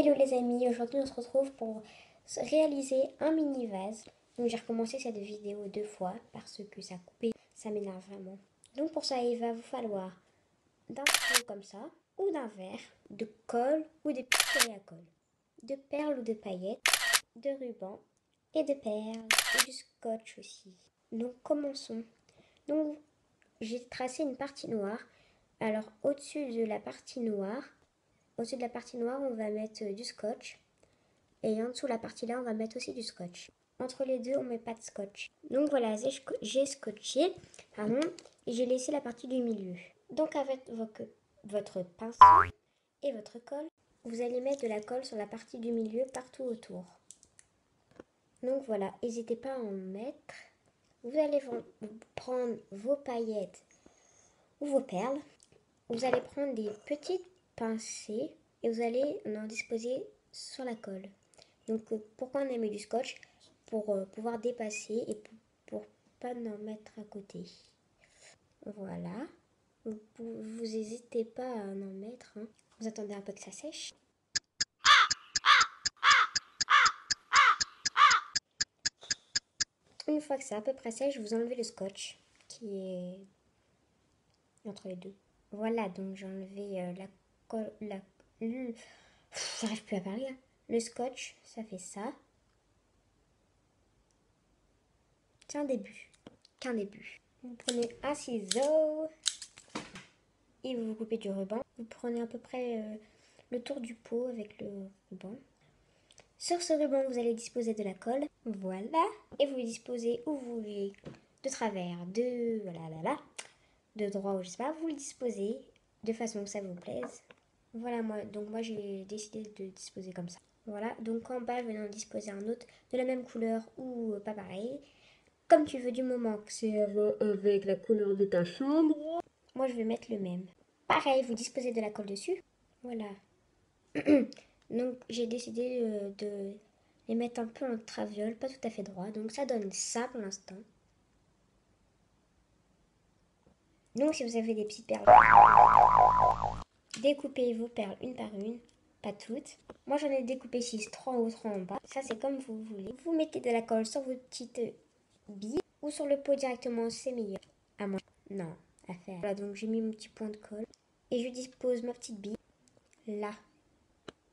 Hello les amis, aujourd'hui on se retrouve pour réaliser un mini vase. Donc j'ai recommencé cette vidéo 2 fois parce que ça a coupé, ça m'énerve vraiment. Donc pour ça il va vous falloir d'un stylo comme ça, ou d'un verre, de colle ou des pistolets à colle, de perles ou de paillettes, de ruban et de perles et du scotch aussi. Donc commençons. Donc j'ai tracé une partie noire. Alors au-dessus de la partie noire, on va mettre du scotch. Et en dessous la partie là, on va mettre aussi du scotch. Entre les deux, on met pas de scotch. Donc voilà, j'ai scotché, pardon, et j'ai laissé la partie du milieu. Donc avec votre pinceau et votre colle, vous allez mettre de la colle sur la partie du milieu partout autour. Donc voilà, n'hésitez pas à en mettre. Vous allez prendre vos paillettes ou vos perles. Vous allez prendre des petites pincées et vous allez en disposer sur la colle. Donc pourquoi on a mis du scotch? Pour pouvoir dépasser et pour pas en mettre à côté. Voilà. Vous n'hésitez pas à en mettre. Hein. Vous attendez un peu que ça sèche. Une fois que c'est à peu près sèche, vous enlevez le scotch qui est entre les deux. Voilà, donc j'ai enlevé la colle, j'arrive plus à parler. Hein. Le scotch, ça fait ça. Qu'un début. Vous prenez un ciseau et vous coupez du ruban. Vous prenez à peu près le tour du pot avec le ruban. Sur ce ruban, vous allez disposer de la colle. Voilà. Et vous disposez où vous voulez. De travers, de droit ou je sais pas. Vous le disposez de façon que ça vous plaise. Voilà, moi j'ai décidé de disposer comme ça. Voilà, donc en bas, je vais en disposer un autre de la même couleur ou pas pareil. Comme tu veux du moment que c'est avec la couleur de ta chambre. Moi, je vais mettre le même. Pareil, vous disposez de la colle dessus. Voilà. Donc, j'ai décidé de les mettre un peu en traviole, pas tout à fait droit. Donc, ça donne ça pour l'instant. Donc, si vous avez des petites perles, découpez vos perles une par une. Pas toutes. Moi, j'en ai découpé 6, 3 en haut, 3 en bas. Ça, c'est comme vous voulez. Vous mettez de la colle sur vos petites billes ou sur le pot directement, c'est meilleur. À moi. Non, à faire. Voilà, donc j'ai mis mon petit point de colle. Et je dispose ma petite bille là.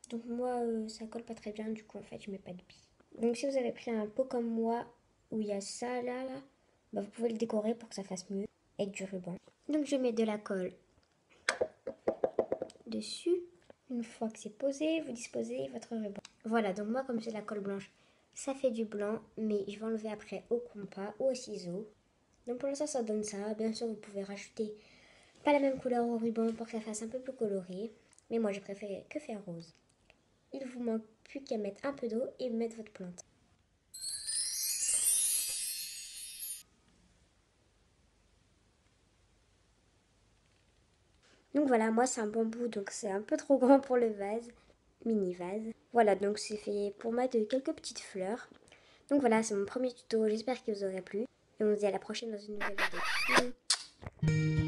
Donc moi, ça colle pas très bien, du coup, en fait, je mets pas de billes. Donc si vous avez pris un pot comme moi, où il y a ça, là, bah, vous pouvez le décorer pour que ça fasse mieux, avec du ruban. Donc je mets de la colle dessus. Une fois que c'est posé, vous disposez votre ruban. Voilà, donc moi, comme c'est la colle blanche, ça fait du blanc, mais je vais enlever après au compas ou au ciseau. Donc pour l'instant, ça donne ça. Bien sûr, vous pouvez rajouter pas la même couleur au ruban pour que ça fasse un peu plus coloré. Mais moi, j'ai préféré que faire rose. Il vous manque plus qu'à mettre un peu d'eau et mettre votre plante. Donc voilà, moi c'est un bambou, donc c'est un peu trop grand pour le vase, mini vase. Voilà, donc c'est fait pour mettre quelques petites fleurs. Donc voilà, c'est mon premier tuto, j'espère qu'il vous aura plu. Et on se dit à la prochaine dans une nouvelle vidéo.